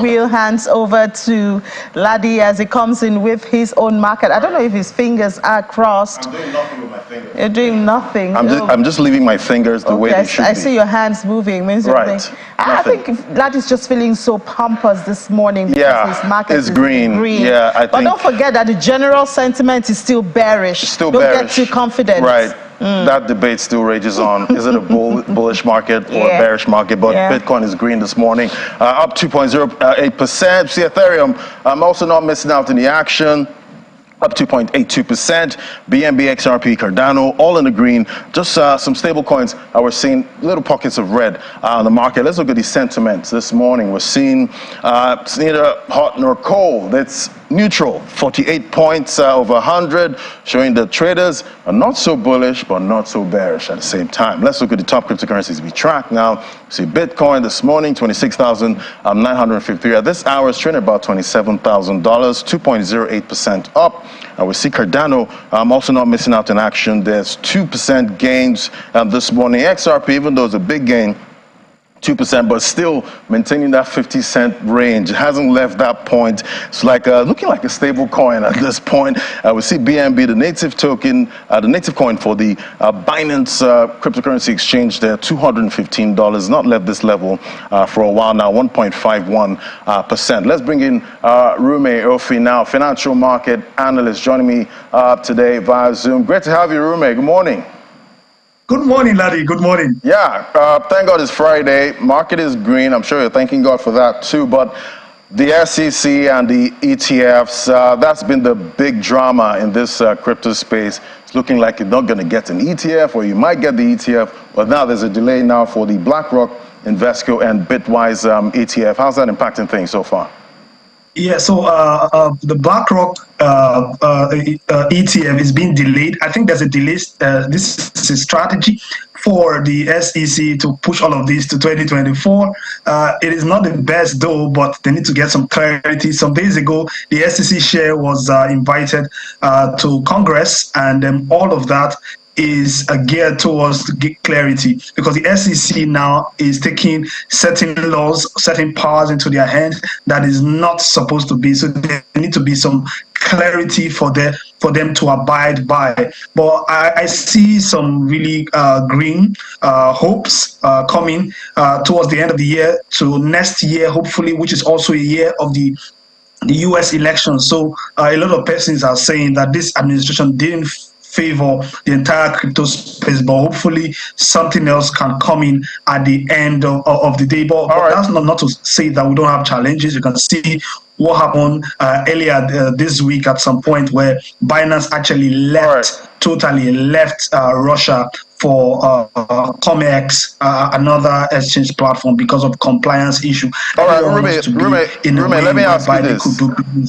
wheel hands over to Laddie as he comes in with his own market. I don't know if his fingers are crossed. I'm doing nothing with my fingers. You're doing nothing. I'm just leaving my fingers the way they should be. I see your hands moving. Means right. I think Laddie's just feeling so pompous this morning because his market is green. Yeah, but don't forget that the general sentiment is still bearish. Don't get too confident. Right. That debate still rages on. Is it a bullish market or a bearish market? But Bitcoin is green this morning, up 2.08%. See Ethereum, I'm also not missing out in the action. Up 2.82%. BNB, XRP, Cardano, all in the green. Just some stable coins. We're seeing little pockets of red on the market. Let's look at the sentiments this morning. We're seeing it's neither hot nor cold. It's neutral, 48 points over 100, showing the traders are not so bullish, but not so bearish at the same time. Let's look at the top cryptocurrencies we track now. See Bitcoin this morning, 26,953. At this hour, it's trading about $27,000, 2.08% up. We see Cardano also not missing out in action. There's 2% gains this morning. XRP, even though it's a big gain, 2%, but still maintaining that 50-cent range. It hasn't left that point. It's like looking like a stable coin at this point. We see BNB, the native token, the native coin for the Binance cryptocurrency exchange there, $215. Not left this level for a while now, 1.51%. Let's bring in Rume Ofi now, financial market analyst, joining me today via Zoom. Great to have you, Rume. Good morning. Good morning, Laddie. Good morning. Yeah, thank God it's Friday. Market is green. I'm sure you're thanking God for that too. But the SEC and the ETFs, that's been the big drama in this crypto space. It's looking like you're not going to get an ETF, or you might get the ETF. But now there's a delay now for the Blackrock, Invesco, and Bitwise ETF. How's that impacting things so far? Yeah, so the Blackrock ETF is being delayed. I think there's a delay. This is a strategy for the SEC to push all of this to 2024. It is not the best though, but they need to get some clarity. Some days ago, the SEC chair was invited to Congress, and all of that is geared towards clarity, because the SEC now is taking certain laws, certain powers into their hands that is not supposed to be. So there need to be some clarity for them to abide by. But I see some really green hopes coming towards the end of the year to next year, hopefully, which is also a year of the US election. So a lot of persons are saying that this administration didn't favor the entire crypto space, but hopefully something else can come in at the end of the day. But that's not to say that we don't have challenges. You can see what happened earlier this week at some point where Binance actually left, totally left Russia for COMEX, another exchange platform, because of compliance issue. All right, Rume, let me ask you this.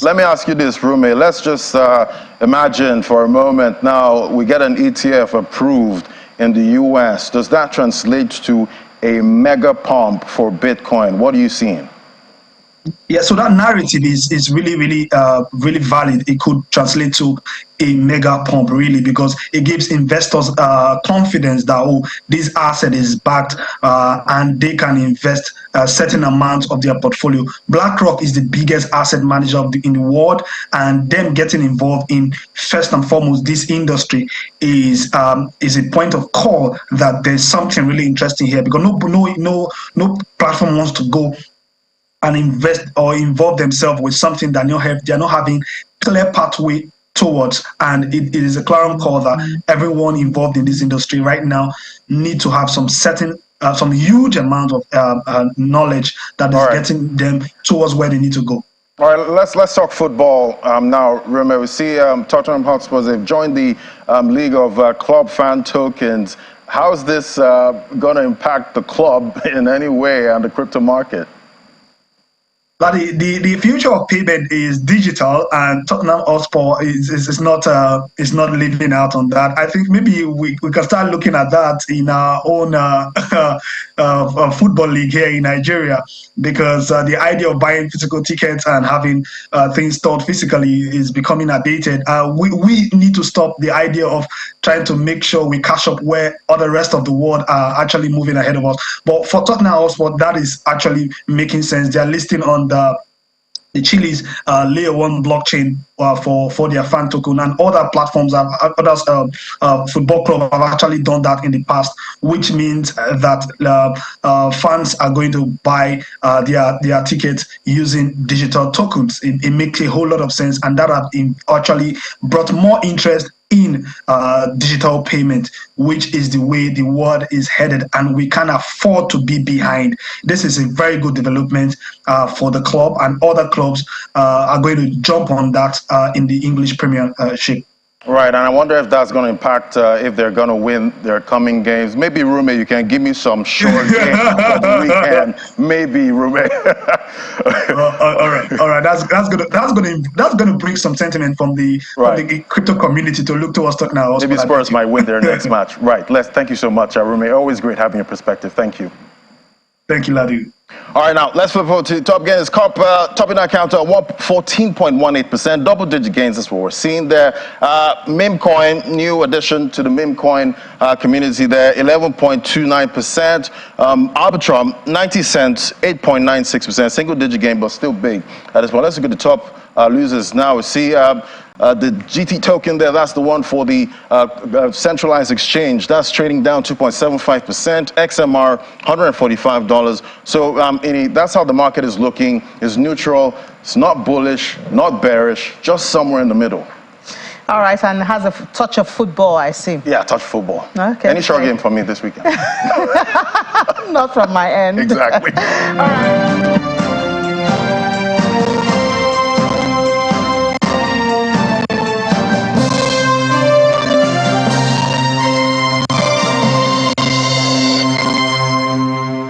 Let me ask you this, Rume. Let's just imagine for a moment now we get an ETF approved in the US. Does that translate to a mega pump for Bitcoin? What are you seeing? Yeah, so that narrative is really valid. It could translate to a mega pump, really, because it gives investors confidence that this asset is backed and they can invest a certain amount of their portfolio. BlackRock is the biggest asset manager in the world, and them getting involved in, first and foremost, this industry is a point of call that there's something really interesting here, because no platform wants to go and invest or involve themselves with something that they're not having clear pathway towards. And it is a clarion call that everyone involved in this industry right now need to have some huge amount of knowledge that is getting them towards where they need to go. All right, let's talk football now. Remember, we see Tottenham Hotspurs, they've joined the League of Club Fan Tokens. How is this going to impact the club in any way and the crypto market? But the future of payment is digital, and Tottenham Hotspur is not living out on that. I think maybe we can start looking at that in our own football league here in Nigeria, because the idea of buying physical tickets and having things stored physically is becoming outdated. We need to stop the idea of trying to make sure we catch up where other rest of the world are actually moving ahead of us. But for Tottenham Hotspur, that is actually making sense. They are listing on the Chile's layer one blockchain for their fan token, and other platforms football club have actually done that in the past, which means that fans are going to buy their tickets using digital tokens. It makes a whole lot of sense, and that have actually brought more interest in digital payment, which is the way the world is headed, and we can't afford to be behind. This is a very good development for the club, and other clubs are going to jump on that in the English Premiership. Right, and I wonder if that's going to impact if they're going to win their coming games. Maybe, Rume, you can give me some short games for the weekend. Maybe, Rume. All right. That's gonna bring some sentiment from the crypto community to look towards now. Maybe Spurs might win their next match. Right. Thank you so much, Rume. Always great having your perspective. Thank you. Thank you, Ladu. All right, now let's flip over to top gains. Topping that counter at 14.18%, double-digit gains. That's what we're seeing there. Meme coin, new addition to the meme coin community there, 11.29%. Arbitrum, 90 cents, 8.96%. Single-digit gain, but still big at this point. Let's look at the top losers now. We see the GT token there, that's the one for the centralized exchange. That's trading down 2.75%. XMR, $145. So that's how the market is looking. It's neutral. It's not bullish, not bearish, just somewhere in the middle. All right, and has a touch of football, I see. Yeah, touch football. Okay. Any short game for me this weekend? Not from my end. Exactly. All right.